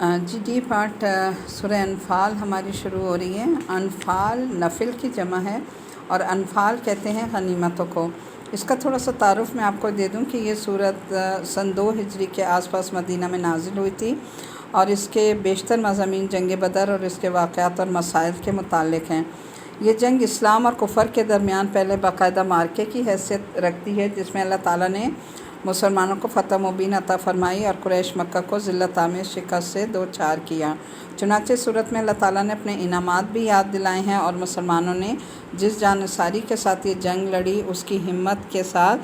جی part سورہ انفال ہماری شروع ہو رہی ہے۔ انفال نفل کی جمع ہے اور انفال کہتے ہیں غنیمتوں کو۔ اس کا تھوڑا سا تعارف میں آپ کو دے دوں کہ یہ سورت سن 2 ہجری کے آس پاس مدینہ میں نازل ہوئی تھی اور اس کے بیشتر مضامین جنگ بدر اور اس کے واقعات اور مسائل کے متعلق ہیں۔ یہ جنگ اسلام اور کفر کے درمیان پہلے باقاعدہ مارکے کی حیثیت رکھتی ہے، جس میں اللہ تعالیٰ نے مسلمانوں کو فتح مبین عطا فرمائی اور قریش مکہ کو ذلت آمیز شکست سے دوچار کیا۔ چنانچہ صورت میں اللہ تعالیٰ نے اپنے انعامات بھی یاد دلائے ہیں اور مسلمانوں نے جس جانثاری کے ساتھ یہ جنگ لڑی، اس کی ہمت کے ساتھ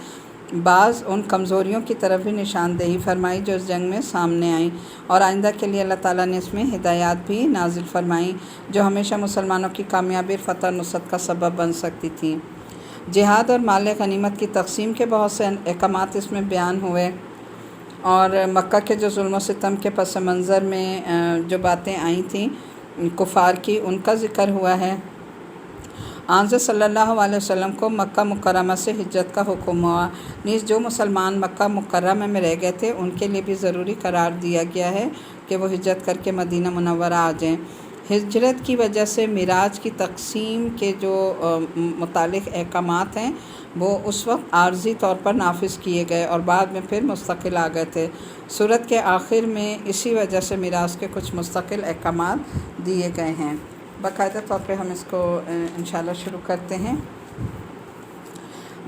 بعض ان کمزوریوں کی طرف بھی نشاندہی فرمائی جو اس جنگ میں سامنے آئیں، اور آئندہ کے لیے اللہ تعالیٰ نے اس میں ہدایات بھی نازل فرمائیں جو ہمیشہ مسلمانوں کی کامیابی، فتح اور نصرت کا سبب بن سکتی تھیں۔ جہاد اور مال غنیمت کی تقسیم کے بہت سے احکامات اس میں بیان ہوئے، اور مکہ کے جو ظلم و ستم کے پس منظر میں جو باتیں آئی تھیں کفار کی، ان کا ذکر ہوا ہے۔ آنظر صلی اللہ علیہ وسلم کو مکہ مکرمہ سے ہجرت کا حکم ہوا، نیز جو مسلمان مکہ مکرمہ میں رہ گئے تھے ان کے لیے بھی ضروری قرار دیا گیا ہے کہ وہ ہجرت کر کے مدینہ منورہ آ جائیں۔ ہجرت کی وجہ سے معراج کی تقسیم کے جو متعلق احکامات ہیں وہ اس وقت عارضی طور پر نافذ کیے گئے اور بعد میں پھر مستقل آ گئے تھے۔ سورت کے آخر میں اسی وجہ سے معراج کے کچھ مستقل احکامات دیے گئے ہیں۔ باقاعدہ طور پہ ہم اس کو انشاءاللہ شروع کرتے ہیں۔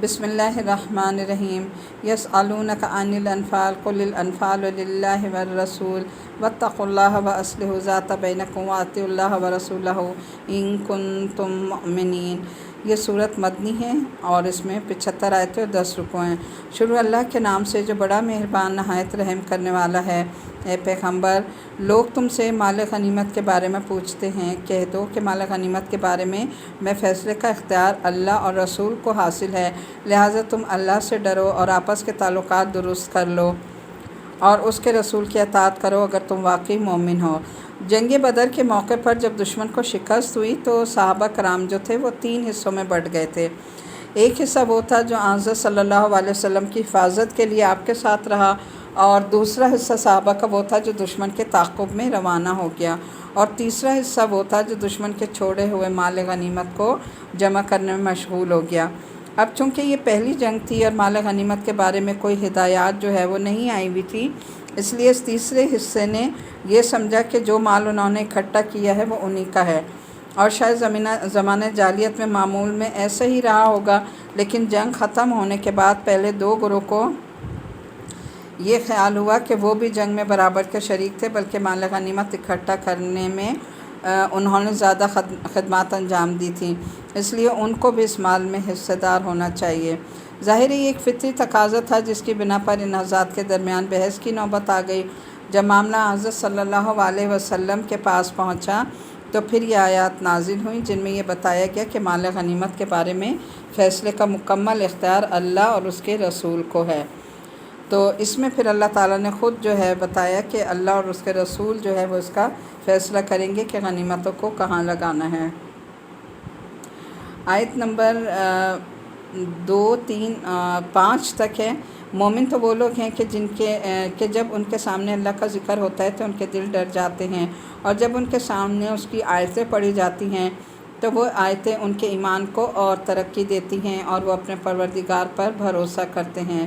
بسم اللہ الرحمن الرحیم۔ یسألونک عن الانفال قل الانفال للہ والرسول واتقوا اللہ واصلحوا ذات بینکم واطیعوا اللہ ورسولہ ان کنتم مؤمنین۔ یہ صورت مدنی ہے اور اس میں 75 آیتیں اور 10 رکوع ہیں۔ شروع اللہ کے نام سے جو بڑا مہربان نہایت رحم کرنے والا ہے۔ اے پیغمبر، لوگ تم سے مال غنیمت کے بارے میں پوچھتے ہیں، کہہ دو کہ مال غنیمت کے بارے میں فیصلے کا اختیار اللہ اور رسول کو حاصل ہے، لہٰذا تم اللہ سے ڈرو اور آپس کے تعلقات درست کر لو اور اس کے رسول کی اطاعت کرو اگر تم واقعی مومن ہو۔ جنگ بدر کے موقع پر جب دشمن کو شکست ہوئی تو صحابہ کرام جو تھے وہ 3 حصوں میں بٹ گئے تھے۔ ایک حصہ وہ تھا جو حضرت صلی اللہ علیہ وسلم کی حفاظت کے لیے آپ کے ساتھ رہا، اور دوسرا حصہ صحابہ کا وہ تھا جو دشمن کے تعاقب میں روانہ ہو گیا، اور تیسرا حصہ وہ تھا جو دشمن کے چھوڑے ہوئے مال غنیمت کو جمع کرنے میں مشغول ہو گیا۔ اب چونکہ یہ پہلی جنگ تھی اور مال غنیمت کے بارے میں کوئی ہدایات جو ہے وہ نہیں آئی ہوئی تھی، اس لیے اس تیسرے حصے نے یہ سمجھا کہ جو مال انہوں نے اکٹھا کیا ہے وہ انہی کا ہے، اور شاید زمانہ جاہلیت میں معمول میں ایسا ہی رہا ہوگا، لیکن جنگ ختم ہونے کے بعد پہلے 2 گروہ کو یہ خیال ہوا کہ وہ بھی جنگ میں برابر کے شریک تھے، بلکہ مال غنیمت اکٹھا کرنے میں انہوں نے زیادہ خدمات انجام دی تھیں، اس لیے ان کو بھی اس مال میں حصہ دار ہونا چاہیے۔ ظاہر یہ ایک فطری تقاضا تھا جس کی بنا پر ان حضرات کے درمیان بحث کی نوبت آ گئی۔ جب معاملہ حضرت صلی اللہ علیہ وسلم کے پاس پہنچا تو پھر یہ آیات نازل ہوئیں جن میں یہ بتایا گیا کہ مال غنیمت کے بارے میں فیصلے کا مکمل اختیار اللہ اور اس کے رسول کو ہے۔ تو اس میں پھر اللہ تعالیٰ نے خود جو ہے بتایا کہ اللہ اور اس کے رسول جو ہے وہ اس کا فیصلہ کریں گے کہ غنیمتوں کو کہاں لگانا ہے۔ آیت نمبر 2، 3، 5 تک ہے۔ مومن تو وہ لوگ ہیں کہ جب ان کے سامنے اللہ کا ذکر ہوتا ہے تو ان کے دل ڈر جاتے ہیں، اور جب ان کے سامنے اس کی آیتیں پڑھی جاتی ہیں تو وہ آیتیں ان کے ایمان کو اور ترقی دیتی ہیں اور وہ اپنے پروردگار پر بھروسہ کرتے ہیں۔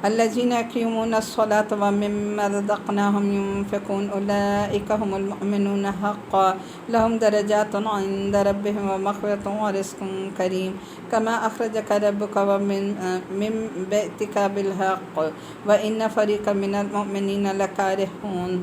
الذین یقیمون الصلاۃ ومما رزقناہم ینفقون اولئک هم المؤمنون حقا لهم درجات عند ربهم ومغفرۃ ورزق کریم کما اخرجک ربک من بیتک بالحق وان فریقا من المؤمنین لکارہون۔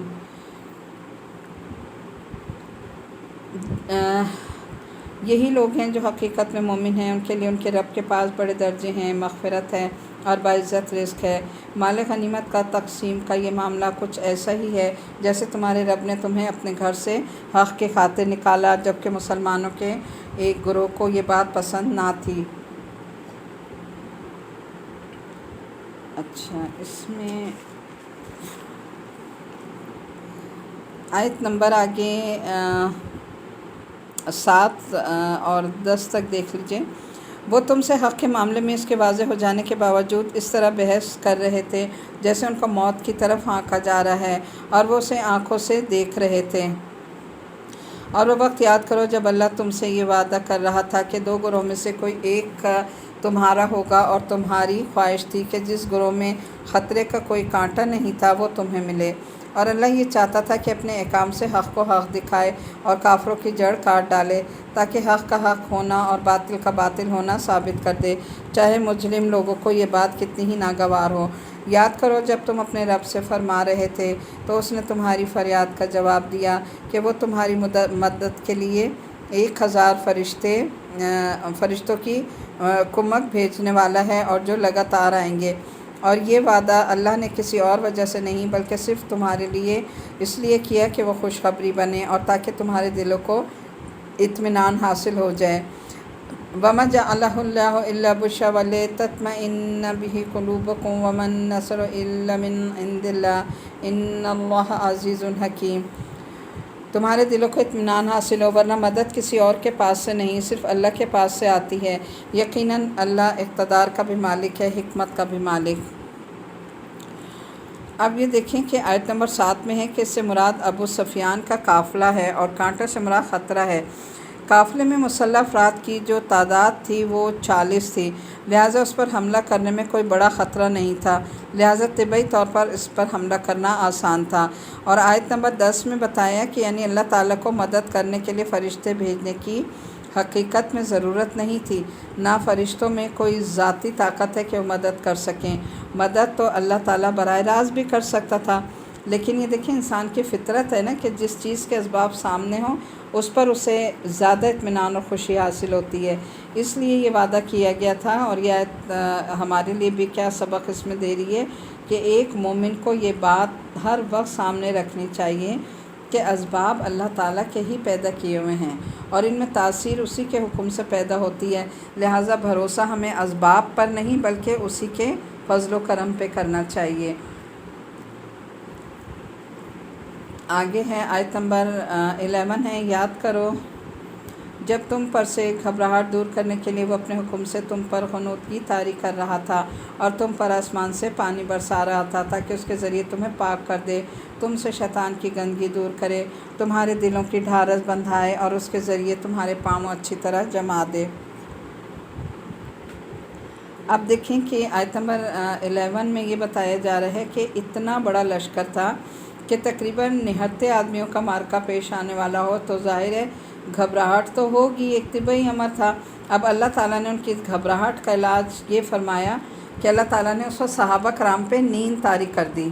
یہی لوگ ہیں جو حقیقت میں مومن ہیں، ان کے لیے ان کے رب کے پاس بڑے درجے ہیں، مغفرت ہے اور باعزت رزق ہے۔ مال غنیمت کا تقسیم کا یہ معاملہ کچھ ایسا ہی ہے جیسے تمہارے رب نے تمہیں اپنے گھر سے حق کے خاطر نکالا، جبکہ مسلمانوں کے ایک گروہ کو یہ بات پسند نہ تھی۔ اچھا، اس میں آیت نمبر آگے 7 اور 10 تک دیکھ لیجئے۔ وہ تم سے حق کے معاملے میں اس کے واضح ہو جانے کے باوجود اس طرح بحث کر رہے تھے جیسے ان کو موت کی طرف ہانکا جا رہا ہے، اور وہ اسے آنکھوں سے دیکھ رہے تھے۔ اور وہ وقت یاد کرو جب اللہ تم سے یہ وعدہ کر رہا تھا کہ دو گروہ میں سے کوئی ایک تمہارا ہوگا، اور تمہاری خواہش تھی کہ جس گروہ میں خطرے کا کوئی کانٹا نہیں تھا وہ تمہیں ملے، اور اللہ یہ چاہتا تھا کہ اپنے احکام سے حق کو حق دکھائے اور کافروں کی جڑ کاٹ ڈالے، تاکہ حق کا حق ہونا اور باطل کا باطل ہونا ثابت کر دے، چاہے مجرم لوگوں کو یہ بات کتنی ہی ناگوار ہو۔ یاد کرو جب تم اپنے رب سے فرما رہے تھے تو اس نے تمہاری فریاد کا جواب دیا کہ وہ تمہاری مدد کے لیے 1000 فرشتوں کی کمک بھیجنے والا ہے، اور جو لگاتار آئیں گے۔ اور یہ وعدہ اللہ نے کسی اور وجہ سے نہیں بلکہ صرف تمہارے لیے اس لیے کیا کہ وہ خوشخبری بنے اور تاکہ تمہارے دلوں کو اطمینان حاصل ہو جائے۔ وَمَا جَعَلَهُ اللَّهُ إِلَّا بُشْرَىٰ وَلِتَطْمَئِنَّ بِهِ قُلُوبُكُمْ وَمَا النَّصْرُ إِلَّا مِنْ عِندِ اللَّهِ إِنَّ اللَّهَ عَزِيزٌ حَكِيمٌ۔ تمہارے دلوں کو اطمینان حاصل ہو، ورنہ مدد کسی اور کے پاس سے نہیں، صرف اللہ کے پاس سے آتی ہے۔ یقیناً اللہ اقتدار کا بھی مالک ہے، حکمت کا بھی مالک۔ اب یہ دیکھیں کہ آیت نمبر 7 میں ہے کہ اس سے مراد ابو سفیان کا قافلہ ہے، اور کانٹے سے مراد خطرہ ہے۔ قافلے میں مسلح افراد کی جو تعداد تھی وہ 40 تھی، لہٰذا اس پر حملہ کرنے میں کوئی بڑا خطرہ نہیں تھا، لہٰذا طبعی طور پر اس پر حملہ کرنا آسان تھا۔ اور آیت نمبر 10 میں بتایا کہ یعنی اللہ تعالیٰ کو مدد کرنے کے لیے فرشتے بھیجنے کی حقیقت میں ضرورت نہیں تھی، نہ فرشتوں میں کوئی ذاتی طاقت ہے کہ وہ مدد کر سکیں۔ مدد تو اللہ تعالیٰ براہ راست بھی کر سکتا تھا، لیکن یہ دیکھیں انسان کی فطرت ہے نا کہ جس چیز کے اسباب سامنے ہوں اس پر اسے زیادہ اطمینان اور خوشی حاصل ہوتی ہے، اس لیے یہ وعدہ کیا گیا تھا۔ اور یہ آیت ہمارے لیے بھی کیا سبق اس میں دے رہی ہے کہ ایک مومن کو یہ بات ہر وقت سامنے رکھنی چاہیے کہ اسباب اللہ تعالیٰ کے ہی پیدا کیے ہوئے ہیں، اور ان میں تاثیر اسی کے حکم سے پیدا ہوتی ہے، لہٰذا بھروسہ ہمیں اسباب پر نہیں بلکہ اسی کے فضل و کرم پہ کرنا چاہیے۔ آگے ہے آیت نمبر 11 ہے، یاد کرو جب تم پر سے گھبراہٹ دور کرنے کے لیے وہ اپنے حکم سے تم پر غنودگی طاری کر رہا تھا، اور تم پر آسمان سے پانی برسا رہا تھا تاکہ اس کے ذریعے تمہیں پاک کر دے، تم سے شیطان کی گندگی دور کرے، تمہارے دلوں کی ڈھارس بندھائے، اور اس کے ذریعے تمہارے پاؤں اچھی طرح جما دے۔ اب دیکھیں کہ آیت نمبر 11 میں یہ بتایا جا رہا ہے کہ اتنا بڑا لشکر تھا کہ تقریباً 69 آدمیوں کا معرکہ پیش آنے والا ہو تو ظاہر ہے گھبراہٹ تو ہوگی، ایک طبعی امر تھا۔ اب اللہ تعالیٰ نے ان کی گھبراہٹ کا علاج یہ فرمایا کہ اللہ تعالیٰ نے اس وقت صحابہ کرام پہ نیند طاری کر دی،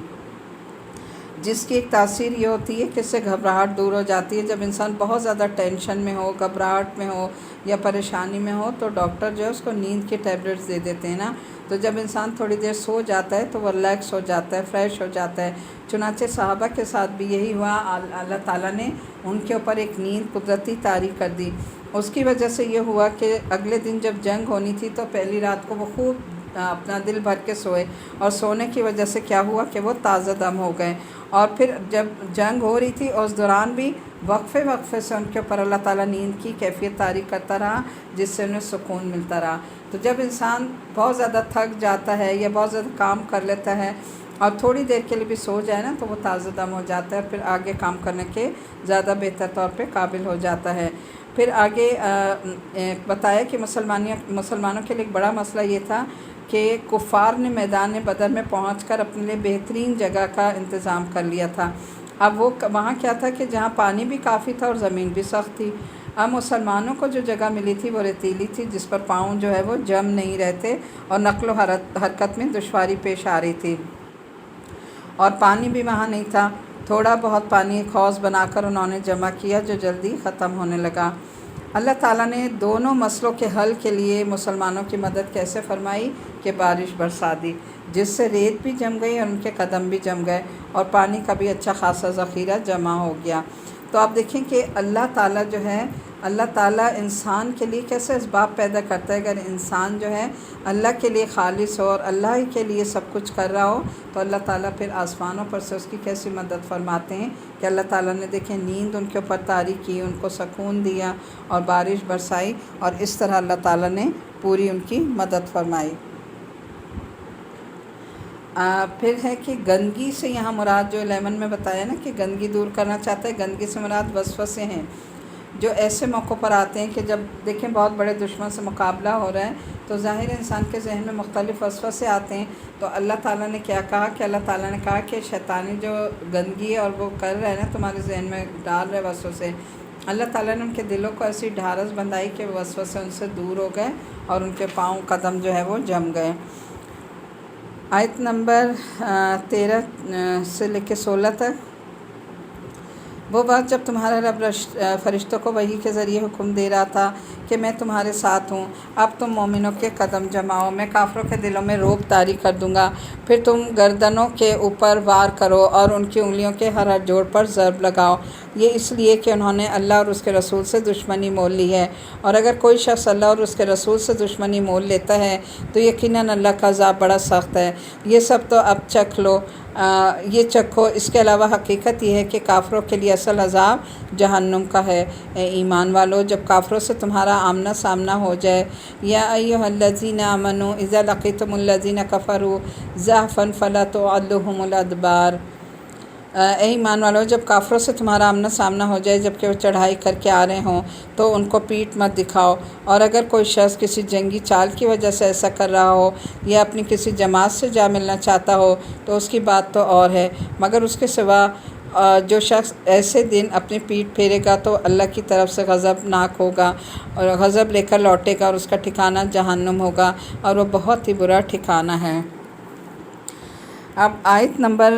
جس کی ایک تاثیر یہ ہوتی ہے کہ اس سے گھبراہٹ دور ہو جاتی ہے۔ جب انسان بہت زیادہ ٹینشن میں ہو، گھبراہٹ میں ہو یا پریشانی میں ہو تو ڈاکٹر جو ہے اس کو نیند کے ٹیبلٹس دے دیتے ہیں نا، تو جب انسان تھوڑی دیر سو جاتا ہے تو وہ ریلیکس ہو جاتا ہے، فریش ہو جاتا ہے۔ چنانچہ صحابہ کے ساتھ بھی یہی ہوا، اللہ تعالیٰ نے ان کے اوپر ایک نیند قدرتی طاری کر دی۔ اس کی وجہ سے یہ ہوا کہ اگلے دن جب جنگ ہونی تھی تو پہلی رات کو وہ خوب اپنا دل بھر کے سوئے، اور سونے کی وجہ سے کیا ہوا کہ وہ تازہ دم ہو گئے، اور پھر جب جنگ ہو رہی تھی اس دوران بھی وقفے سے ان کے اوپر اللہ تعالیٰ نیند کی کیفیت طاری کرتا رہا، جس سے انہیں سکون ملتا رہا۔ تو جب انسان بہت زیادہ تھک جاتا ہے یا بہت زیادہ کام کر لیتا ہے اور تھوڑی دیر کے لیے بھی سو جائے نا تو وہ تازہ دم ہو جاتا ہے، پھر آگے کام کرنے کے زیادہ بہتر طور پہ قابل ہو جاتا ہے۔ پھر آگے بتایا کہ مسلمانوں کے لیے ایک بڑا مسئلہ یہ تھا کہ کفار نے میدان بدر میں پہنچ کر اپنے لیے بہترین جگہ کا انتظام کر لیا تھا۔ اب وہ وہاں کیا تھا کہ جہاں پانی بھی کافی تھا اور زمین بھی سخت تھی۔ اب مسلمانوں کو جو جگہ ملی تھی وہ ریتیلی تھی، جس پر پاؤں جو ہے وہ جم نہیں رہتے اور نقل و حرکت میں دشواری پیش آ رہی تھی، اور پانی بھی وہاں نہیں تھا۔ تھوڑا بہت پانی ایک حوض بنا کر انہوں نے جمع کیا جو جلدی ختم ہونے لگا۔ اللہ تعالیٰ نے دونوں مسئلوں کے حل کے لیے مسلمانوں کی مدد کیسے فرمائی کہ بارش برسا دی، جس سے ریت بھی جم گئی اور ان کے قدم بھی جم گئے، اور پانی کا بھی اچھا خاصا ذخیرہ جمع ہو گیا۔ تو آپ دیکھیں کہ اللہ تعالیٰ جو ہے، اللہ تعالیٰ انسان کے لیے کیسے اسباب پیدا کرتا ہے۔ اگر انسان جو ہے اللہ کے لیے خالص ہو اور اللہ ہی کے لیے سب کچھ کر رہا ہو تو اللہ تعالیٰ پھر آسمانوں پر سے اس کی کیسی مدد فرماتے ہیں کہ اللہ تعالیٰ نے دیکھیں نیند ان کے اوپر طاری کی، ان کو سکون دیا اور بارش برسائی، اور اس طرح اللہ تعالیٰ نے پوری ان کی مدد فرمائی۔ پھر ہے کہ گندگی سے یہاں مراد جو 11 میں بتایا نا کہ گندگی دور کرنا چاہتا ہے، گندگی سے مراد وسوسے ہیں جو ایسے موقعوں پر آتے ہیں کہ جب دیکھیں بہت بڑے دشمن سے مقابلہ ہو رہا ہے تو ظاہر انسان کے ذہن میں مختلف وسوسے آتے ہیں۔ تو اللہ تعالیٰ نے کیا کہا کہ اللہ تعالیٰ نے کہا کہ شیطانی جو گندگی ہے اور وہ کر رہے ہیں نا تمہارے ذہن میں ڈال رہے وسوسے، اللہ تعالیٰ نے ان کے دلوں کو ایسی ڈھارس بندھائی کہ وسوسے ان سے دور ہو گئے اور ان کے پاؤں قدم جو ہے وہ جم گئے۔ آیت نمبر 13 سے لے کے 16 تک، وہ بات جب تمہارا رب فرشتوں کو وحی کے ذریعے حکم دے رہا تھا کہ میں تمہارے ساتھ ہوں، اب تم مومنوں کے قدم جماؤ، میں کافروں کے دلوں میں رعب طاری کر دوں گا، پھر تم گردنوں کے اوپر وار کرو اور ان کی انگلیوں کے ہر جوڑ پر ضرب لگاؤ، یہ اس لیے کہ انہوں نے اللہ اور اس کے رسول سے دشمنی مول لی ہے، اور اگر کوئی شخص اللہ اور اس کے رسول سے دشمنی مول لیتا ہے تو یقیناً اللہ کا عذاب بڑا سخت ہے۔ یہ سب تو اب چکھ لو، یہ چکھو، اس کے علاوہ حقیقت یہ ہے کہ کافروں کے لیے اصل عذاب جہنم کا ہے۔ اے ایمان والو، جب کافروں سے تمہارا آمنا سامنا ہو جائے، یا ایھا الذین آمنوا اذا لقیتم الذین کفروا زحفا فلا تولوہم الادبار، اے ایمان والو، جب کافروں سے تمہارا آمنا سامنا ہو جائے جبکہ وہ چڑھائی کر کے آ رہے ہوں تو ان کو پیٹھ مت دکھاؤ، اور اگر کوئی شخص کسی جنگی چال کی وجہ سے ایسا کر رہا ہو یا اپنی کسی جماعت سے جا ملنا چاہتا ہو تو اس کی بات تو اور ہے، مگر اس کے سوا جو شخص ایسے دن اپنی پیٹھ پھیرے گا تو اللہ کی طرف سے غضب ناک ہوگا اور غضب لے کر لوٹے گا، اور اس کا ٹھکانہ جہنم ہوگا اور وہ بہت ہی برا ٹھکانہ ہے۔ اب آیت نمبر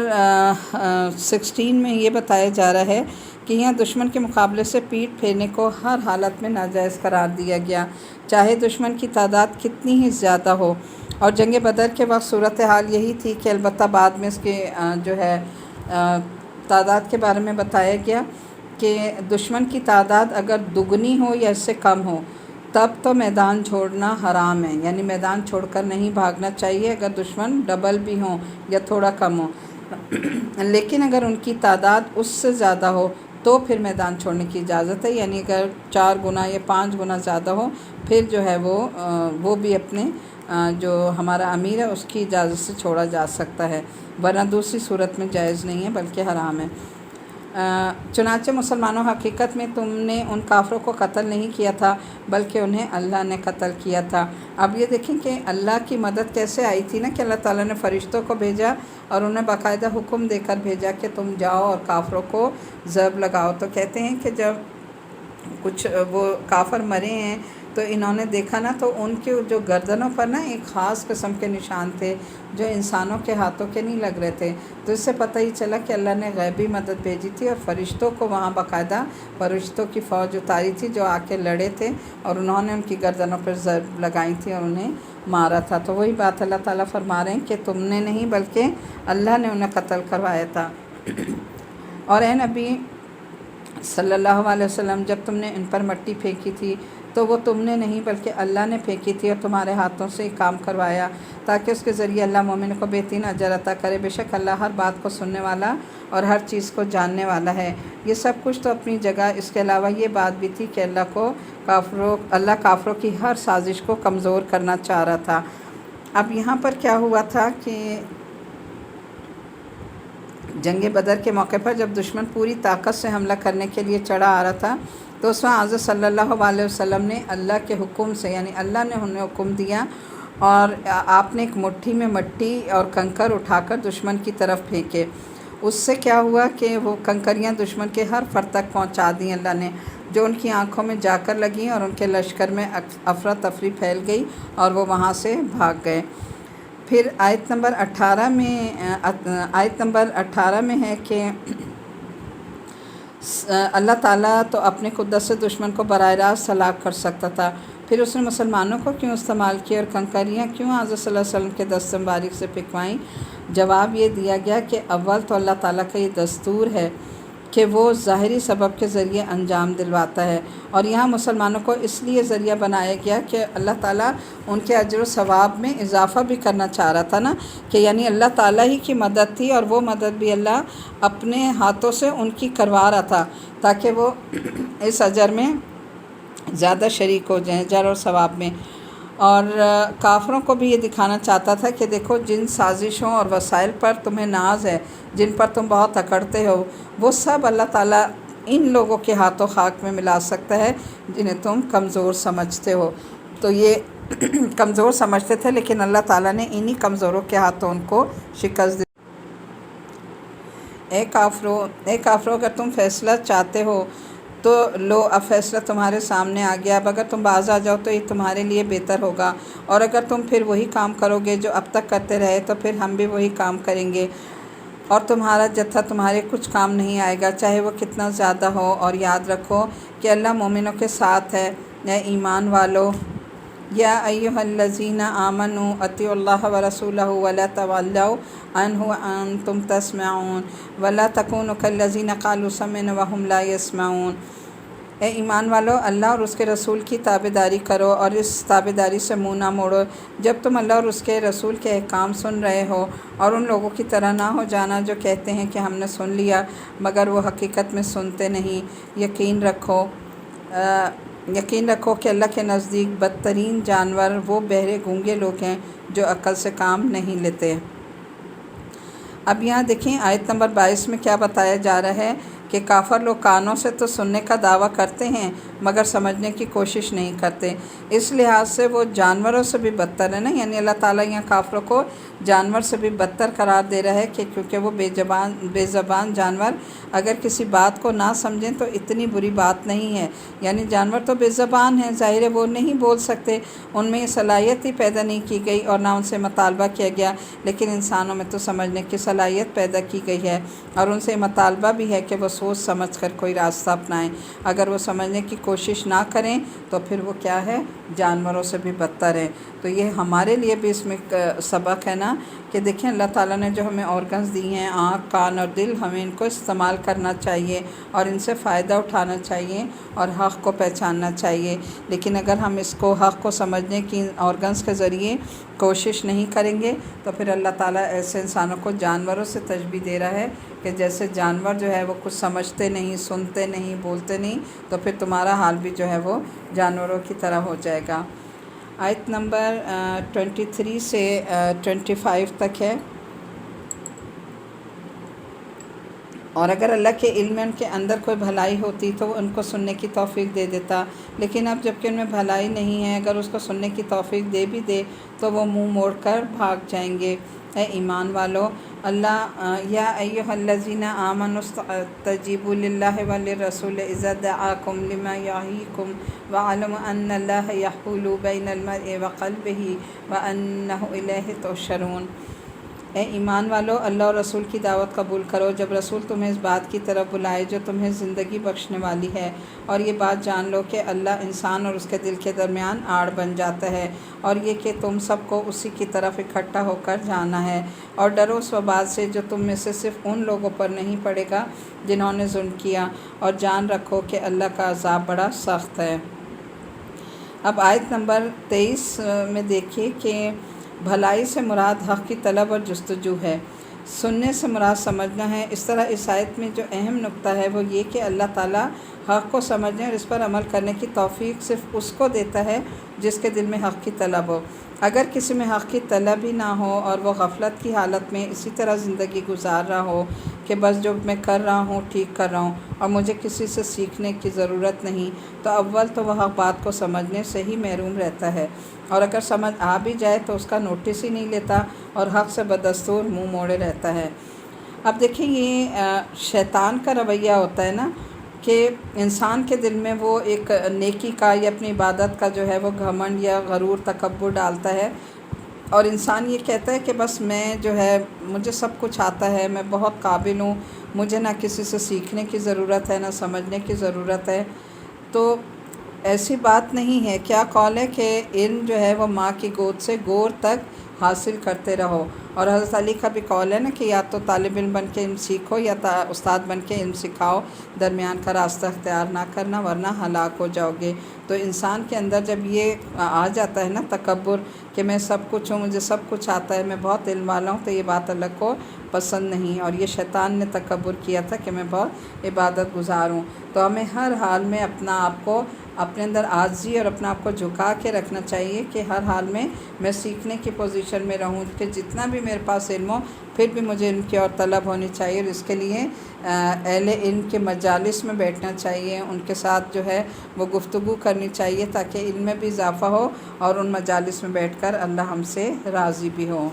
16 میں یہ بتایا جا رہا ہے کہ یہاں دشمن کے مقابلے سے پیٹھ پھیرنے کو ہر حالت میں ناجائز قرار دیا گیا، چاہے دشمن کی تعداد کتنی ہی زیادہ ہو، اور جنگ بدر کے وقت صورتحال یہی تھی کہ البتہ بعد میں اس کے جو ہے تعداد کے بارے میں بتایا گیا کہ دشمن کی تعداد اگر دگنی ہو یا اس سے کم ہو تب تو میدان چھوڑنا حرام ہے، یعنی میدان چھوڑ کر نہیں بھاگنا چاہیے اگر دشمن ڈبل بھی ہوں یا تھوڑا کم ہو، لیکن اگر ان کی تعداد اس سے زیادہ ہو تو پھر میدان چھوڑنے کی اجازت ہے، یعنی اگر 4 گنا یا 5 گنا زیادہ ہو پھر جو ہے وہ بھی اپنے جو ہمارا امیر ہے اس کی اجازت سے چھوڑا جا سکتا ہے، ورنہ دوسری صورت میں جائز نہیں ہے بلکہ حرام ہے۔ چنانچہ مسلمانوں، حقیقت میں تم نے ان کافروں کو قتل نہیں کیا تھا بلکہ انہیں اللہ نے قتل کیا تھا۔ اب یہ دیکھیں کہ اللہ کی مدد کیسے آئی تھی نا کہ اللہ تعالیٰ نے فرشتوں کو بھیجا اور انہیں باقاعدہ حکم دے کر بھیجا کہ تم جاؤ اور کافروں کو ضرب لگاؤ۔ تو کہتے ہیں کہ جب کچھ وہ کافر مرے ہیں تو انہوں نے دیکھا نا تو ان کے جو گردنوں پر نا ایک خاص قسم کے نشان تھے جو انسانوں کے ہاتھوں کے نہیں لگ رہے تھے، تو اس سے پتہ ہی چلا کہ اللہ نے غیبی مدد بھیجی تھی اور فرشتوں کو وہاں باقاعدہ فرشتوں کی فوج اتاری تھی جو آ کے لڑے تھے اور انہوں نے ان کی گردنوں پر ضرب لگائی تھی اور انہیں مارا تھا۔ تو وہی بات اللہ تعالیٰ فرما رہے ہیں کہ تم نے نہیں بلکہ اللہ نے انہیں قتل کروایا تھا۔ اور اے نبی صلی اللہ علیہ وسلم، جب تم نے ان پر مٹی پھینکی تھی تو وہ تم نے نہیں بلکہ اللہ نے پھینکی تھی اور تمہارے ہاتھوں سے کام کروایا تاکہ اس کے ذریعے اللہ مومن کو بہترین اجر عطا کرے، بے شک اللہ ہر بات کو سننے والا اور ہر چیز کو جاننے والا ہے۔ یہ سب کچھ تو اپنی جگہ، اس کے علاوہ یہ بات بھی تھی کہ اللہ کافروں کی ہر سازش کو کمزور کرنا چاہ رہا تھا۔ اب یہاں پر کیا ہوا تھا کہ جنگ بدر کے موقع پر جب دشمن پوری طاقت سے حملہ کرنے کے لیے چڑھا آ رہا تھا تو اس وقت حضرت صلی اللہ علیہ وسلم نے اللہ کے حکم سے، یعنی اللہ نے انہیں حکم دیا اور آپ نے ایک مٹھی میں مٹی اور کنکر اٹھا کر دشمن کی طرف پھینکے۔ اس سے کیا ہوا کہ وہ کنکریاں دشمن کے ہر فر تک پہنچا دیں اللہ نے، جو ان کی آنکھوں میں جا کر لگیں اور ان کے لشکر میں افراتفری پھیل گئی اور وہ وہاں سے بھاگ گئے۔ پھر آیت نمبر 18 میں ہے کہ اللہ تعالیٰ تو اپنے قدرت سے دشمن کو براہ راست ہلاک کر سکتا تھا، پھر اس نے مسلمانوں کو کیوں استعمال کیا اور کنکریاں کیوں حضرت صلی اللہ علیہ وسلم کے دست مبارک سے پھینکوائیں؟ جواب یہ دیا گیا کہ اول تو اللہ تعالیٰ کا یہ دستور ہے کہ وہ ظاہری سبب کے ذریعے انجام دلواتا ہے، اور یہاں مسلمانوں کو اس لیے ذریعہ بنایا گیا کہ اللہ تعالیٰ ان کے اجر و ثواب میں اضافہ بھی کرنا چاہ رہا تھا نا، کہ یعنی اللہ تعالیٰ ہی کی مدد تھی اور وہ مدد بھی اللہ اپنے ہاتھوں سے ان کی کروا رہا تھا تاکہ وہ اس اجر میں زیادہ شریک ہو جائیں، اجر اور ثواب میں۔ اور کافروں کو بھی یہ دکھانا چاہتا تھا کہ دیکھو جن سازشوں اور وسائل پر تمہیں ناز ہے، جن پر تم بہت اکڑتے ہو، وہ سب اللہ تعالیٰ ان لوگوں کے ہاتھوں خاک میں ملا سکتا ہے جنہیں تم کمزور سمجھتے ہو۔ تو یہ کمزور سمجھتے تھے، لیکن اللہ تعالیٰ نے انہی کمزوروں کے ہاتھوں ان کو شکست دی۔ اے کافرو، اگر تم فیصلہ چاہتے ہو تو لو، اب فیصلہ تمہارے سامنے آ گیا، اب اگر تم باز آ جاؤ تو یہ تمہارے لیے بہتر ہوگا، اور اگر تم پھر وہی کام کرو گے جو اب تک کرتے رہے تو پھر ہم بھی وہی کام کریں گے، اور تمہارا جتھا تمہارے کچھ کام نہیں آئے گا، چاہے وہ کتنا زیادہ ہو۔ اور یاد رکھو کہ اللہ مومنوں کے ساتھ ہے۔ اے ایمان والو، یا ایھا الذین آمنوا اطیعوا اللہ ورسولہ ولا تولوا عنہ وانتم تسمعون ولا تکونوا کالذین قالوا سمعنا وہم لا یسمعون۔ اے ایمان والو، اللہ اور اس کے رسول کی تابعداری کرو اور اس تابعداری سے منہ نہ موڑو جب تم اللہ اور اس کے رسول کے احکام سن رہے ہو، اور ان لوگوں کی طرح نہ ہو جانا جو کہتے ہیں کہ ہم نے سن لیا مگر وہ حقیقت میں سنتے نہیں۔ یقین رکھو کہ اللہ کے نزدیک بدترین جانور وہ بہرے گونگے لوگ ہیں جو عقل سے کام نہیں لیتے۔ اب یہاں دیکھیں آیت نمبر 22 میں کیا بتایا جا رہا ہے کہ کافر لوگ کانوں سے تو سننے کا دعویٰ کرتے ہیں مگر سمجھنے کی کوشش نہیں کرتے، اس لحاظ سے وہ جانوروں سے بھی بدتر ہے نا، یعنی اللہ تعالیٰ یہاں کافروں کو جانور سے بھی بدتر قرار دے رہا ہے کہ کیونکہ وہ بے زبان جانور اگر کسی بات کو نہ سمجھیں تو اتنی بری بات نہیں ہے، یعنی جانور تو بے زبان ہیں، ظاہر ہے وہ نہیں بول سکتے، ان میں یہ صلاحیت ہی پیدا نہیں کی گئی اور نہ ان سے مطالبہ کیا گیا، لیکن انسانوں میں تو سمجھنے کی صلاحیت پیدا کی گئی ہے، اور ان سے مطالبہ بھی ہے کہ وہ سوچ سمجھ کر کوئی راستہ اپنائیں۔ اگر وہ سمجھنے کی کوشش نہ کریں تو پھر وہ کیا ہے، جانوروں سے بھی بدتر ہے۔ تو یہ ہمارے لیے بھی اس میں سبق ہے نا کہ دیکھیں اللہ تعالیٰ نے جو ہمیں آرگنز دی ہیں، آنکھ، کان اور دل، ہمیں ان کو استعمال کرنا چاہیے اور ان سے فائدہ اٹھانا چاہیے اور حق کو پہچاننا چاہیے، لیکن اگر ہم اس کو حق کو سمجھنے کی آرگنز کے ذریعے کوشش نہیں کریں گے تو پھر اللہ تعالیٰ ایسے انسانوں کو جانوروں سے تشبیہ دے رہا ہے کہ جیسے جانور جو ہے وہ کچھ سمجھتے نہیں، سنتے نہیں، بولتے نہیں، تو پھر تمہارا حال بھی جو ہے وہ جانوروں کی طرح ہو جائے گا۔ آیت نمبر 23 سے 25 تک ہے۔ اور اگر اللہ کے علم میں ان کے اندر کوئی بھلائی ہوتی تو وہ ان کو سننے کی توفیق دے دیتا، لیکن اب جب کہ ان میں بھلائی نہیں ہے، اگر اس کو سننے کی توفیق دے بھی دے تو وہ منہ موڑ کر بھاگ جائیں گے۔ اے ایمان والو، یا ایھا الذین آمنوا استجیبوا للہ وللرسول اذا دعاکم لما یحییکم واعلموا ان اللہ یحول بین المرء وقلبہ وانہ الیہ تحشرون۔ اے ایمان والو، اللہ اور رسول کی دعوت قبول کرو جب رسول تمہیں اس بات کی طرف بلائے جو تمہیں زندگی بخشنے والی ہے، اور یہ بات جان لو کہ اللہ انسان اور اس کے دل کے درمیان آڑ بن جاتا ہے، اور یہ کہ تم سب کو اسی کی طرف اکٹھا ہو کر جانا ہے، اور ڈرو اس وبال سے جو تم میں سے صرف ان لوگوں پر نہیں پڑے گا جنہوں نے ظلم کیا، اور جان رکھو کہ اللہ کا عذاب بڑا سخت ہے۔ اب آیت نمبر 23 میں دیکھیے کہ بھلائی سے مراد حق کی طلب اور جستجو ہے، سننے سے مراد سمجھنا ہے۔ اس طرح اس آیت میں جو اہم نقطہ ہے وہ یہ کہ اللہ تعالیٰ حق کو سمجھنے اور اس پر عمل کرنے کی توفیق صرف اس کو دیتا ہے جس کے دل میں حق کی طلب ہو۔ اگر کسی میں حق کی طلب ہی نہ ہو اور وہ غفلت کی حالت میں اسی طرح زندگی گزار رہا ہو کہ بس جو میں کر رہا ہوں ٹھیک کر رہا ہوں اور مجھے کسی سے سیکھنے کی ضرورت نہیں، تو اول تو وہ حق بات کو سمجھنے سے ہی محروم رہتا ہے، اور اگر سمجھ آ بھی جائے تو اس کا نوٹس ہی نہیں لیتا اور حق سے بدستور منہ موڑے رہتا ہے۔ اب دیکھیں یہ شیطان کا رویہ ہوتا ہے نا کہ انسان کے دل میں وہ ایک نیکی کا یا اپنی عبادت کا جو ہے وہ گھمنڈ یا غرور، تکبر ڈالتا ہے، اور انسان یہ کہتا ہے کہ بس میں جو ہے مجھے سب کچھ آتا ہے، میں بہت قابل ہوں، مجھے نہ کسی سے سیکھنے کی ضرورت ہے نہ سمجھنے کی ضرورت ہے۔ تو ایسی بات نہیں ہے، کیا قول ہے کہ علم جو ہے وہ ماں کی گود سے گور تک حاصل کرتے رہو، اور حضرت علی کا بھی قول ہے نا کہ یا تو طالب علم بن کے علم سیکھو یا استاد بن کے علم سکھاؤ، درمیان کا راستہ اختیار نہ کرنا ورنہ ہلاک ہو جاؤ گے۔ تو انسان کے اندر جب یہ آ جاتا ہے نا تکبر کہ میں سب کچھ ہوں، مجھے سب کچھ آتا ہے، میں بہت علم والا ہوں، تو یہ بات اللہ کو پسند نہیں، اور یہ شیطان نے تکبر کیا تھا کہ میں بہت عبادت گزار ہوں۔ تو ہمیں ہر حال میں اپنا آپ کو اپنے اندر عاجزی اور اپنا آپ کو جھکا کے رکھنا چاہیے کہ ہر حال میں سیکھنے کی پوزیشن میں رہوں، کہ جتنا بھی میرے پاس علم ہو پھر بھی مجھے ان کی اور طلب ہونی چاہیے، اور اس کے لیے اہل علم کے مجالس میں بیٹھنا چاہیے، ان کے ساتھ جو ہے وہ گفتگو کرنی چاہیے تاکہ علم میں بھی اضافہ ہو اور ان مجالس میں بیٹھ کر اللہ ہم سے راضی بھی ہو۔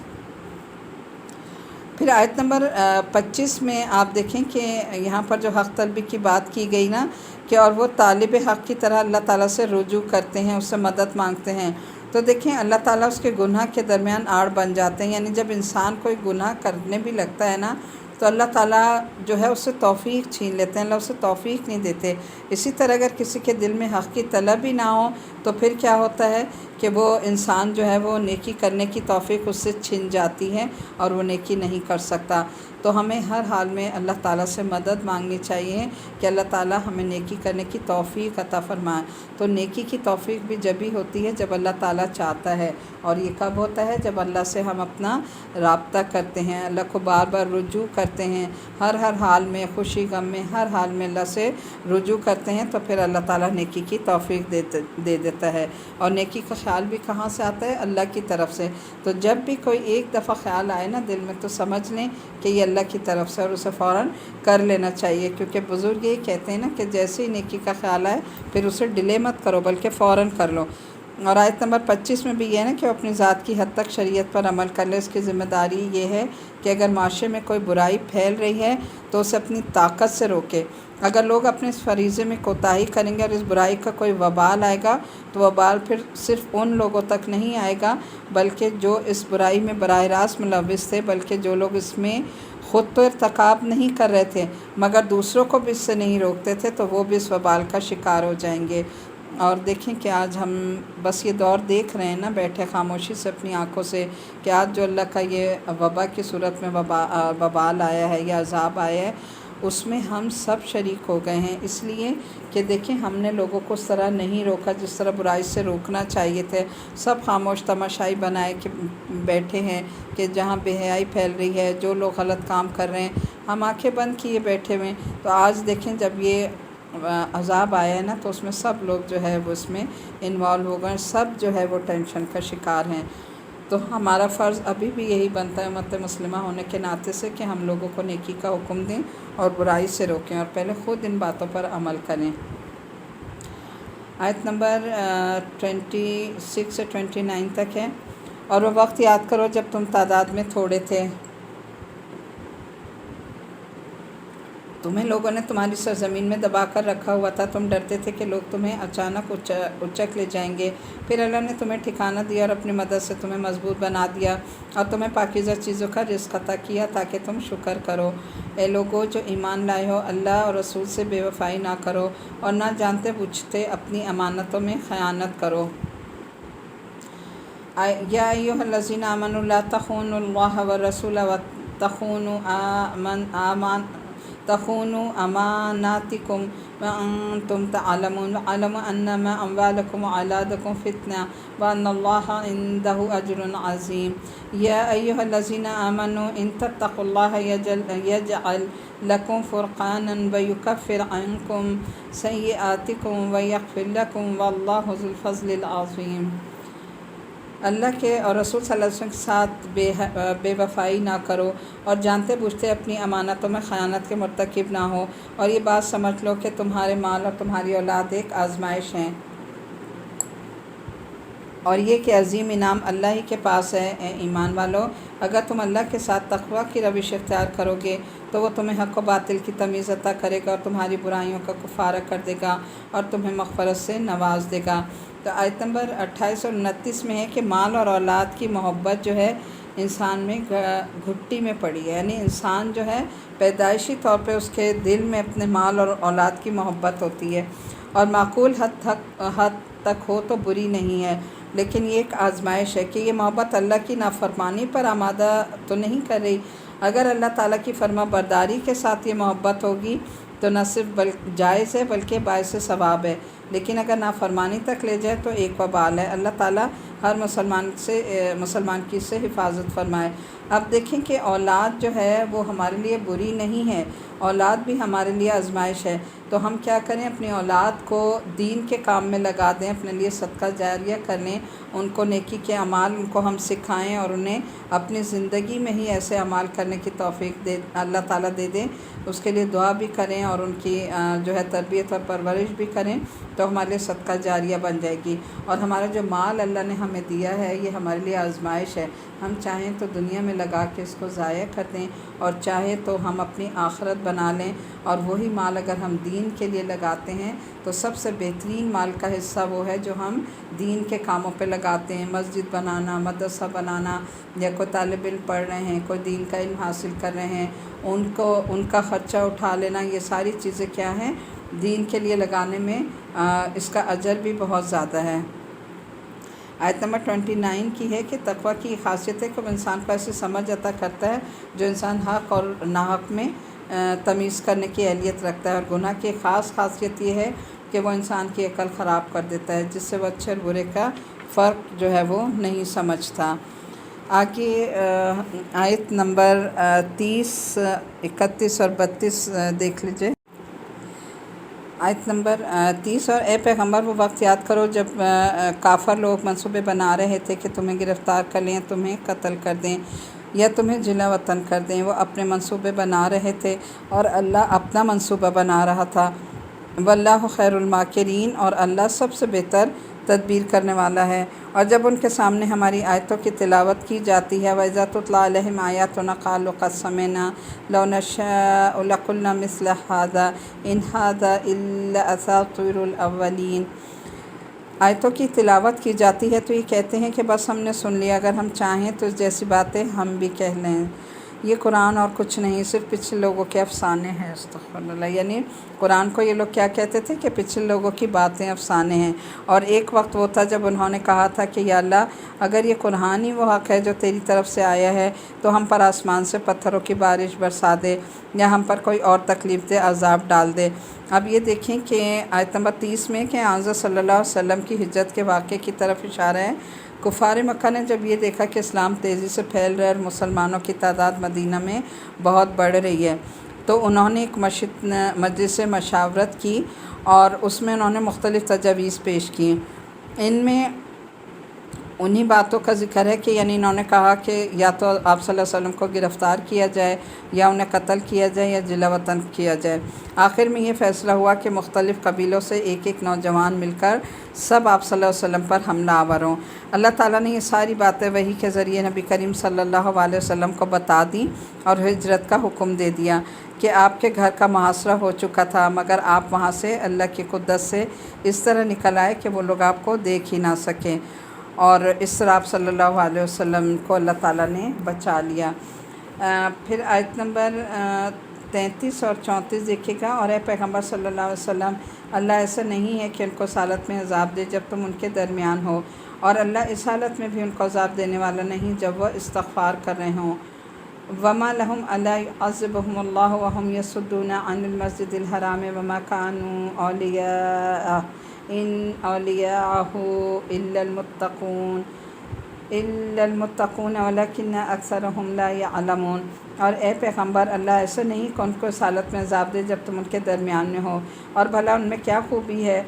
پھر آیت نمبر 25 میں آپ دیکھیں کہ یہاں پر جو حق طلبی کی بات کی گئی نا، کہ اور وہ طالب حق کی طرح اللہ تعالیٰ سے رجوع کرتے ہیں، اس سے مدد مانگتے ہیں، تو دیکھیں اللہ تعالیٰ اس کے گناہ کے درمیان آڑ بن جاتے ہیں، یعنی جب انسان کوئی گناہ کرنے بھی لگتا ہے نا تو اللہ تعالیٰ جو ہے اس سے توفیق چھین لیتے ہیں، اللہ اسے توفیق نہیں دیتے۔ اسی طرح اگر کسی کے دل میں حق کی طلب ہی نہ ہو تو پھر کیا ہوتا ہے کہ وہ انسان جو ہے وہ نیکی کرنے کی توفیق اس سے چھن جاتی ہے اور وہ نیکی نہیں کر سکتا۔ تو ہمیں ہر حال میں اللہ تعالیٰ سے مدد مانگنی چاہیے کہ اللہ تعالیٰ ہمیں نیکی کرنے کی توفیق عطا فرمائے۔ تو نیکی کی توفیق بھی جب ہی ہوتی ہے جب اللہ تعالیٰ چاہتا ہے، اور یہ کب ہوتا ہے؟ جب اللہ سے ہم اپنا رابطہ کرتے ہیں، اللہ کو بار بار رجوع کرتے ہیں، ہر حال میں، خوشی غم میں، ہر حال میں اللہ سے رجوع کرتے ہیں، تو پھر اللہ تعالیٰ نیکی کی توفیق دے دیتا ہے۔ اور نیکی کا خیال بھی کہاں سے آتا ہے؟ اللہ کی طرف سے۔ تو جب بھی کوئی ایک دفعہ خیال آئے نا دل میں تو سمجھ لیں کہ یہ اللہ کی طرف سے، اور اسے فوراً کر لینا چاہیے، کیونکہ بزرگ یہ کہتے ہیں نا کہ جیسے ہی نیکی کا خیال آئے پھر اسے ڈیلے مت کرو بلکہ فوراً کر لو۔ اور آیت نمبر 25 میں بھی یہ ہے نا کہ وہ اپنی ذات کی حد تک شریعت پر عمل کر لے۔ اس کی ذمہ داری یہ ہے کہ اگر معاشرے میں کوئی برائی پھیل رہی ہے تو اسے اپنی طاقت سے روکے۔ اگر لوگ اپنے اس فریضے میں کوتاہی کریں گے اور اس برائی کا کوئی وبال آئے گا تو وبال پھر صرف ان لوگوں تک نہیں آئے گا بلکہ جو اس برائی میں براہ راست ملوث تھے، بلکہ جو لوگ اس میں خود تو ارتکاب نہیں کر رہے تھے مگر دوسروں کو بھی اس سے نہیں روکتے تھے تو وہ بھی اس وبال کا شکار ہو جائیں گے۔ اور دیکھیں کہ آج ہم بس یہ دور دیکھ رہے ہیں نا بیٹھے خاموشی سے اپنی آنکھوں سے، کہ آج جو اللہ کا یہ وبا کی صورت میں وبال آیا ہے یا عذاب آیا ہے اس میں ہم سب شریک ہو گئے ہیں، اس لیے کہ دیکھیں ہم نے لوگوں کو اس طرح نہیں روکا جس طرح برائی سے روکنا چاہیے تھے۔ سب خاموش تماشائی بنائے کہ بیٹھے ہیں کہ جہاں بے حیائی پھیل رہی ہے، جو لوگ غلط کام کر رہے ہیں ہم آنکھیں بند کیے بیٹھے ہوئے۔ تو آج دیکھیں جب یہ عذاب آیا ہے نا تو اس میں سب لوگ جو ہے وہ اس میں انوالو ہو گئے، سب جو ہے وہ ٹینشن کا شکار ہیں۔ تو ہمارا فرض ابھی بھی یہی بنتا ہے امت مسلمہ ہونے کے ناطے سے کہ ہم لوگوں کو نیکی کا حکم دیں اور برائی سے روکیں، اور پہلے خود ان باتوں پر عمل کریں۔ آیت نمبر 26 سے 29 تک ہے۔ اور وہ وقت یاد کرو جب تم تعداد میں تھوڑے تھے، تمہیں لوگوں نے تمہاری سرزمین میں دبا کر رکھا ہوا تھا، تم ڈرتے تھے کہ لوگ تمہیں اچانک اچک لے جائیں گے، پھر اللہ نے تمہیں ٹھکانہ دیا اور اپنی مدد سے تمہیں مضبوط بنا دیا اور تمہیں پاکیزہ چیزوں کا رزق عطا کیا تاکہ تم شکر کرو۔ اے لوگو جو ایمان لائے ہو، اللہ اور رسول سے بے وفائی نہ کرو اور نہ جانتے بوجھتے اپنی امانتوں میں خیانت کرو۔ یا ایھا الذین آمنوا لا تخونوا اللہ والرسول تخونوا اماناتکم وانتم تعلمون واعلموا انما اموالکم واولادکم فتنہ وان اللہ عندہ اجر عظیم۔ یا ایھا الذین آمنوا ان تتقوا اللہ یجعل لکم فرقانا ویکفر عنکم سیئاتکم ویغفر لکم واللہ ذو الفضل العظیم۔ اللہ کے اور رسول صلی اللہ علیہ وسلم کے ساتھ بے وفائی نہ کرو اور جانتے بوجھتے اپنی امانتوں میں خیانت کے مرتکب نہ ہو، اور یہ بات سمجھ لو کہ تمہارے مال اور تمہاری اولاد ایک آزمائش ہیں، اور یہ کہ عظیم انعام اللہ ہی کے پاس ہے۔ اے ایمان والو، اگر تم اللہ کے ساتھ تقویٰ کی روش اختیار کرو گے تو وہ تمہیں حق و باطل کی تمیز عطا کرے گا اور تمہاری برائیوں کا کفارہ کر دے گا اور تمہیں مغفرت سے نواز دے گا۔ تو آیت نمبر 28 اور 29 میں ہے کہ مال اور اولاد کی محبت جو ہے انسان میں گھٹی میں پڑی ہے، یعنی انسان جو ہے پیدائشی طور پہ اس کے دل میں اپنے مال اور اولاد کی محبت ہوتی ہے، اور معقول حد تک ہو تو بری نہیں ہے، لیکن یہ ایک آزمائش ہے کہ یہ محبت اللہ کی نافرمانی پر آمادہ تو نہیں کر رہی۔ اگر اللہ تعالیٰ کی فرما برداری کے ساتھ یہ محبت ہوگی تو نہ صرف جائز ہے بلکہ باعث ثواب ہے، لیکن اگر نافرمانی تک لے جائے تو ایک وبال ہے۔ اللہ تعالیٰ ہر مسلمان کی اس سے حفاظت فرمائے۔ اب دیکھیں کہ اولاد جو ہے وہ ہمارے لیے بری نہیں ہے، اولاد بھی ہمارے لیے آزمائش ہے، تو ہم کیا کریں، اپنی اولاد کو دین کے کام میں لگا دیں، اپنے لیے صدقہ جاریہ کر لیں، ان کو نیکی کے اعمال ان کو ہم سکھائیں، اور انہیں اپنی زندگی میں ہی ایسے اعمال کرنے کی توفیق دے اللہ تعالیٰ دے دیں، اس کے لیے دعا بھی کریں اور ان کی جو ہے تربیت اور پرورش بھی کریں، تو ہمارے لیے صدقہ جاریہ بن جائے گی۔ اور ہمارا جو مال اللہ نے ہمیں دیا ہے یہ ہمارے لیے آزمائش ہے، ہم چاہیں تو دنیا میں لگا کے اس کو ضائع کر دیں، اور چاہے تو ہم اپنی آخرت بنا لیں، اور وہی مال اگر ہم دین کے لیے لگاتے ہیں تو سب سے بہترین مال کا حصہ وہ ہے جو ہم دین کے کاموں پہ لگاتے ہیں، مسجد بنانا، مدرسہ بنانا، یا کوئی طالب علم پڑھ رہے ہیں، کوئی دین کا علم حاصل کر رہے ہیں، ان کا خرچہ اٹھا لینا، یہ ساری چیزیں کیا ہیں، دین کے لیے لگانے میں اس کا اجر بھی بہت زیادہ ہے۔ آیت نمبر 29 کی ہے کہ تقویٰ کی خاصیت ہے کہ وہ انسان کو ایسی سمجھ عطا کرتا ہے جو انسان حق اور ناحق میں تمیز کرنے کی اہلیت رکھتا ہے، اور گناہ کی خاص خاصیت یہ ہے کہ وہ انسان کی عقل خراب کر دیتا ہے، جس سے وہ اچھے اور برے کا فرق جو ہے وہ نہیں سمجھتا۔ آگے آیت نمبر 30، 31 اور 32 دیکھ لیجئے۔ آیت نمبر 30، اور اے پیغمبر وہ وقت یاد کرو جب کافر لوگ منصوبے بنا رہے تھے کہ تمہیں گرفتار کر لیں، تمہیں قتل کر دیں یا تمہیں جلا وطن کر دیں۔ وہ اپنے منصوبے بنا رہے تھے اور اللہ اپنا منصوبہ بنا رہا تھا۔ واللہ خیر الماکرین، اور اللہ سب سے بہتر تدبیر کرنے والا ہے۔ اور جب ان کے سامنے ہماری آیتوں کی تلاوت کی جاتی ہے، وَإِذَا تُتْلَىٰ عَلَيْهِمْ آيَاتُنَا قَالُوا قَدْ سَمِعْنَا لَوْ نَشَاءُ لَقُلْنَا مِثْلَ هَٰذَا إِنْ هَٰذَا إِلَّا أَسَاطِيرُ الْأَوَّلِينَ۔ آیتوں کی تلاوت کی جاتی ہے تو یہ کہتے ہیں کہ بس ہم نے سن لیا، اگر ہم چاہیں تو اس جیسی باتیں ہم بھی کہہ لیں، یہ قرآن اور کچھ نہیں، صرف پچھلے لوگوں کے افسانے ہیں۔ استغفر اللہ۔ یعنی قرآن کو یہ لوگ کیا کہتے تھے کہ پچھلے لوگوں کی باتیں افسانے ہیں، اور ایک وقت وہ تھا جب انہوں نے کہا تھا کہ یا اللہ اگر یہ قرآن ہی وہ حق ہے جو تیری طرف سے آیا ہے تو ہم پر آسمان سے پتھروں کی بارش برسا دے، یا ہم پر کوئی اور تکلیف دہ عذاب ڈال دے۔ اب یہ دیکھیں کہ آیت نمبر 30 میں کہ حضرت صلی اللہ علیہ وسلم کی ہجرت کے واقعے کی طرف اشارہ ہے۔ کفار مکہ نے جب یہ دیکھا کہ اسلام تیزی سے پھیل رہا ہے اور مسلمانوں کی تعداد مدینہ میں بہت بڑھ رہی ہے، تو انہوں نے ایک مجلس مشاورت کی، اور اس میں انہوں نے مختلف تجاویز پیش کی۔ ان میں انہی باتوں کا ذکر ہے کہ یعنی انہوں نے کہا کہ یا تو آپ صلی اللہ علیہ وسلم کو گرفتار کیا جائے، یا انہیں قتل کیا جائے، یا جلا وطن کیا جائے۔ آخر میں یہ فیصلہ ہوا کہ مختلف قبیلوں سے ایک ایک نوجوان مل کر سب آپ صلی اللہ علیہ وسلم پر حملہ آور ہوں۔ اللہ تعالیٰ نے یہ ساری باتیں وحی کے ذریعے نبی کریم صلی اللہ علیہ وسلم کو بتا دیں، اور ہجرت کا حکم دے دیا کہ آپ کے گھر کا محاصرہ ہو چکا تھا، مگر آپ وہاں سے اللہ کی قدرت سے اس طرح نکل آئے کہ وہ لوگ آپ کو دیکھ ہی نہ سکیں، اور اس طرح آپ صلی اللہ علیہ وسلم کو اللہ تعالیٰ نے بچا لیا۔ پھر آیت نمبر 33 اور 34 دیکھیے گا۔ اور اے پیغمبر صلی اللہ علیہ وسلم، اللہ ایسا نہیں ہے کہ ان کو اس حالت میں عذاب دے جب تم ان کے درمیان ہو، اور اللہ اس حالت میں بھی ان کو عذاب دینے والا نہیں جب وہ استغفار کر رہے ہوں۔ وَمَا لَهُمْ أَلَّا يُعَذِّبَهُمُ اللَّهُ وَهُمْ يَصُدُّونَ عَنِ الْمَسْجِدِ الْحَرَامِ وَمَا كَانُوا أَوْلِيَاءَهُ إِنْ أَوْلِيَاءَهُ إِلَّا الْمُتَّقُونَ وَلَكِنَّ أَكْثَرَهُمْ لَا يَعْلَمُونَ۔ اور اے پیغمبر، اللہ ایسا نہیں کہ ان کو اس حالت میں عذاب دے جب تم ان کے درمیان میں ہو، اور بھلا ان میں کیا خوبی ہے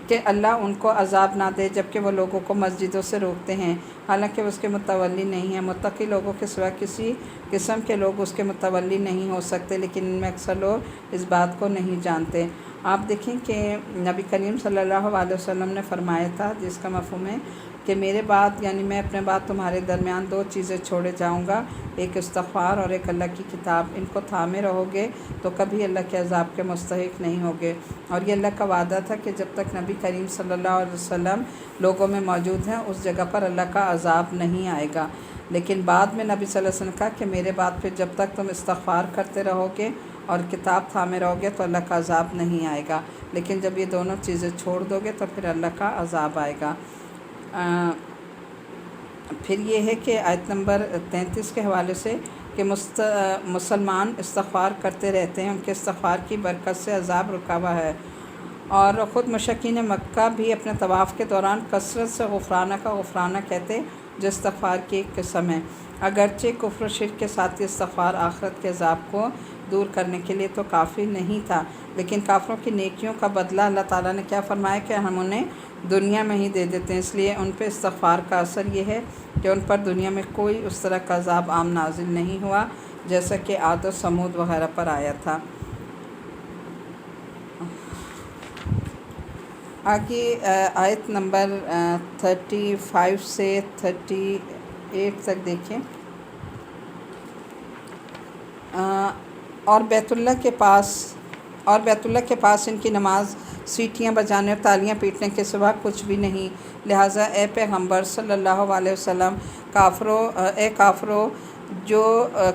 کہ اللہ ان کو عذاب نہ دے جبکہ وہ لوگوں کو مسجدوں سے روکتے ہیں، حالانکہ وہ اس کے متولی نہیں ہیں۔ متقی لوگوں کے سوا کسی قسم کے لوگ اس کے متولی نہیں ہو سکتے، لیکن ان میں اکثر لوگ اس بات کو نہیں جانتے۔ آپ دیکھیں کہ نبی کریم صلی اللہ علیہ وسلم نے فرمایا تھا، جس کا مفہوم ہے کہ میرے بعد یعنی میں اپنے بعد تمہارے درمیان دو چیزیں چھوڑے جاؤں گا، ایک استغفار اور ایک اللہ کی کتاب، ان کو تھامے رہو گے تو کبھی اللہ کے عذاب کے مستحق نہیں ہوگے۔ اور یہ اللہ کا وعدہ تھا کہ جب تک نبی کریم صلی اللہ علیہ وسلم لوگوں میں موجود ہیں اس جگہ پر اللہ کا عذاب نہیں آئے گا۔ لیکن بعد میں نبی صلی اللہ علیہ وسلم نے کہا کہ میرے بعد پھر جب تک تم استغفار کرتے رہو گے اور کتاب تھامے رہو گے تو اللہ کا عذاب نہیں آئے گا، لیکن جب یہ دونوں چیزیں چھوڑ دو گے تو پھر اللہ کا عذاب آئے گا۔ پھر یہ ہے کہ آیت نمبر 33 کے حوالے سے کہ مسلمان استغفار کرتے رہتے ہیں، ان کے استغفار کی برکت سے عذاب رکا ہوا ہے، اور خود مشرکین مکہ بھی اپنے طواف کے دوران کثرت سے غفرانہ کا غفرانہ کہتے، جو استغفار کی ایک قسم ہے۔ اگرچہ کفر و شرک کے ساتھ استغفار آخرت کے عذاب کو دور کرنے کے لیے تو کافی نہیں تھا، لیکن کافروں کی نیکیوں کا بدلہ اللہ تعالیٰ نے کیا فرمایا کہ ہم انہیں دنیا میں ہی دے دیتے ہیں، اس لیے ان پہ استغفار کا اثر یہ ہے کہ ان پر دنیا میں کوئی اس طرح کا عذاب عام نازل نہیں ہوا جیسا کہ عاد و ثمود وغیرہ پر آیا تھا۔ آگے آیت نمبر 35 سے 38 تک دیکھیں۔ اور بیت اللہ کے پاس ان کی نماز سیٹیاں بجانے اور تالیاں پیٹنے کے سوا کچھ بھی نہیں، لہٰذا اے پیغمبر صلی اللہ علیہ وسلم، کافرو جو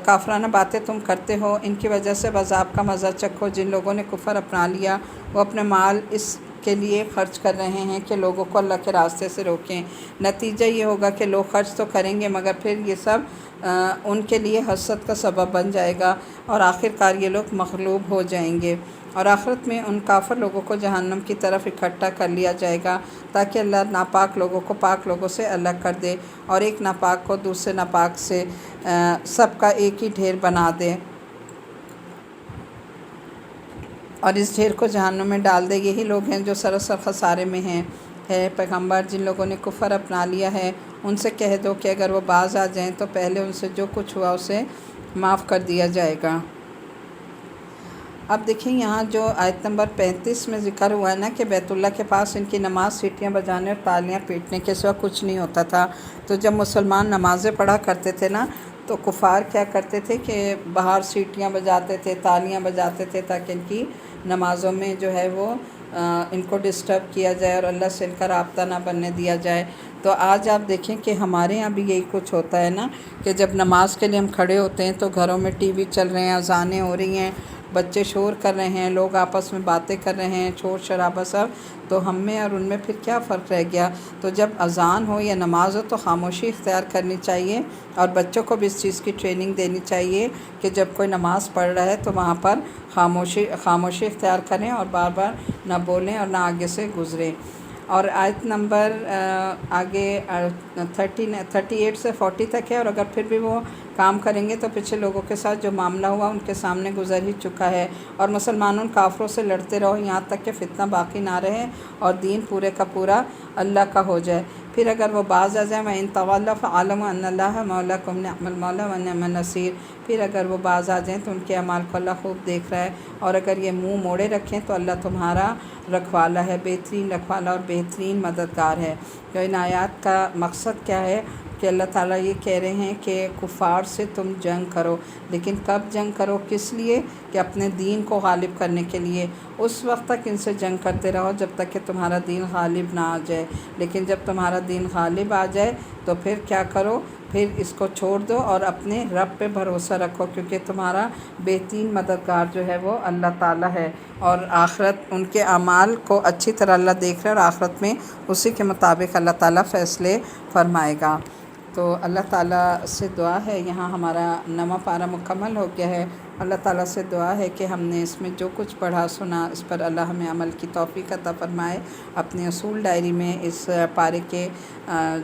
کافرانہ باتیں تم کرتے ہو ان کی وجہ سے عذاب کا مزہ چکھو۔ جن لوگوں نے کفر اپنا لیا وہ اپنے مال اس کے لیے خرچ کر رہے ہیں کہ لوگوں کو اللہ کے راستے سے روکیں، نتیجہ یہ ہوگا کہ لوگ خرچ تو کریں گے مگر پھر یہ سب ان کے لیے حسرت کا سبب بن جائے گا اور آخر کار یہ لوگ مغلوب ہو جائیں گے، اور آخرت میں ان کافر لوگوں کو جہنم کی طرف اکٹھا کر لیا جائے گا تاکہ اللہ ناپاک لوگوں کو پاک لوگوں سے الگ کر دے اور ایک ناپاک کو دوسرے ناپاک سے سب کا ایک ہی ڈھیر بنا دے اور اس ڈھیر کو جہنم میں ڈال دے۔ یہی لوگ ہیں جو سراسر خسارے میں ہیں۔ ہے پیغمبر، جن لوگوں نے کفر اپنا لیا ہے ان سے کہہ دو کہ اگر وہ باز آ جائیں تو پہلے ان سے جو کچھ ہوا اسے معاف کر دیا جائے گا۔ اب دیکھیں یہاں جو آیت نمبر 35 میں ذکر ہوا ہے نا کہ بیت اللہ کے پاس ان کی نماز سیٹیاں بجانے اور تالیاں پیٹنے کے سوا کچھ نہیں ہوتا تھا، تو جب مسلمان نمازیں پڑھا کرتے تھے نا تو کفار کیا کرتے تھے کہ باہر سیٹیاں بجاتے تھے، تالیاں بجاتے تھے تاکہ ان کی نمازوں میں جو ہے وہ ان کو ڈسٹرب کیا جائے اور اللہ سے ان کا رابطہ نہ بننے دیا جائے۔ تو آج آپ دیکھیں کہ ہمارے یہاں بھی یہی کچھ ہوتا ہے نا کہ جب نماز کے لیے ہم کھڑے ہوتے ہیں تو گھروں میں ٹی وی چل رہے ہیں، اذانیں ہو رہی ہیں، بچے شور کر رہے ہیں، لوگ آپس میں باتیں کر رہے ہیں، شور شرابہ سب، تو ہم میں اور ان میں پھر کیا فرق رہ گیا؟ تو جب اذان ہو یا نماز ہو تو خاموشی اختیار کرنی چاہیے اور بچوں کو بھی اس چیز کی ٹریننگ دینی چاہیے کہ جب کوئی نماز پڑھ رہا ہے تو وہاں پر خاموشی اختیار کریں اور بار بار نہ بولیں اور نہ آگے سے گزریں۔ اور آیت نمبر آگے 38 سے 40 تک ہے، اور اگر پھر بھی وہ کام کریں گے تو پچھلے لوگوں کے ساتھ جو معاملہ ہوا ان کے سامنے گزر ہی چکا ہے، اور مسلمانوں کافروں سے لڑتے رہو یہاں تک کہ فتنہ باقی نہ رہے اور دین پورے کا پورا اللہ کا ہو جائے۔ پھر اگر وہ باز آ جائیں وَإِن تَوَلَّوْا فَاعْلَمُوا أَنَّ اللَّهَ مَوْلَاكُمْ نِعْمَ الْمَوْلَىٰ وَنِعْمَ النَّصِيرُ۔ پھر اگر وہ باز آ جائیں تو ان کے اعمال کو اللہ خوب دیکھ رہا ہے، اور اگر یہ منہ موڑے رکھیں تو اللہ تمہارا رکھوالا ہے، بہترین رکھوالا اور بہترین مددگار ہے۔ تو ان آیات کا مقصد کیا ہے کہ اللہ تعالیٰ یہ کہہ رہے ہیں کہ کفار سے تم جنگ کرو، لیکن کب جنگ کرو؟ کس لیے؟ کہ اپنے دین کو غالب کرنے کے لیے۔ اس وقت تک ان سے جنگ کرتے رہو جب تک کہ تمہارا دین غالب نہ آ جائے، لیکن جب تمہارا دین غالب آ جائے تو پھر کیا کرو؟ پھر اس کو چھوڑ دو اور اپنے رب پہ بھروسہ رکھو، کیونکہ تمہارا بہترین مددگار جو ہے وہ اللہ تعالیٰ ہے، اور آخرت ان کے اعمال کو اچھی طرح اللہ دیکھ رہا ہے اور آخرت میں اسی کے مطابق اللہ تعالیٰ فیصلے فرمائے گا۔ تو اللہ تعالیٰ سے دعا ہے، یہاں ہمارا 9واں پارہ مکمل ہو گیا ہے۔ اللہ تعالیٰ سے دعا ہے کہ ہم نے اس میں جو کچھ پڑھا سنا اس پر اللہ ہمیں عمل کی توفیق عطا فرمائے۔ اپنے اصول ڈائری میں اس پارے کے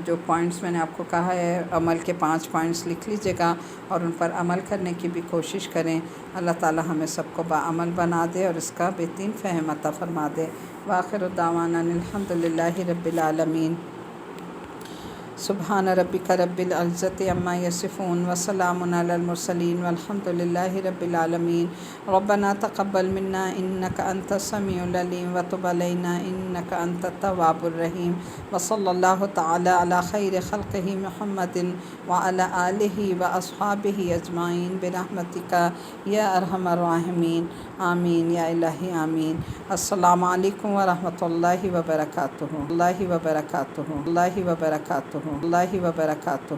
جو پوائنٹس میں نے آپ کو کہا ہے، عمل کے 5 پوائنٹس لکھ لیجیے گا اور ان پر عمل کرنے کی بھی کوشش کریں۔ اللہ تعالیٰ ہمیں سب کو باعمل بنا دے اور اس کا بہترین فہم عطا فرما دے۔ وآخر دعوانا الحمد للہ رب العالمین۔ سبحان ربک رب العزت عما یصفون وسلام علی المرسلین والحمد للہ رب العالمین۔ ربنا تقبل منا انک انت السمیع العلیم وتب علینا انک انت التواب الرحیم، وصلی اللہ تعالی علی خیر خلقہ محمد وعلی آلہ واصحابہ اجمعین برحمتک یا ارحم الراحمین، آمین یا الہی آمین۔ السلام علیکم ورحمۃ اللہ وبرکاتہ، اللہ وبرکاتہ، اللہ وبرکاتہ، اللہ وبرکاتہ۔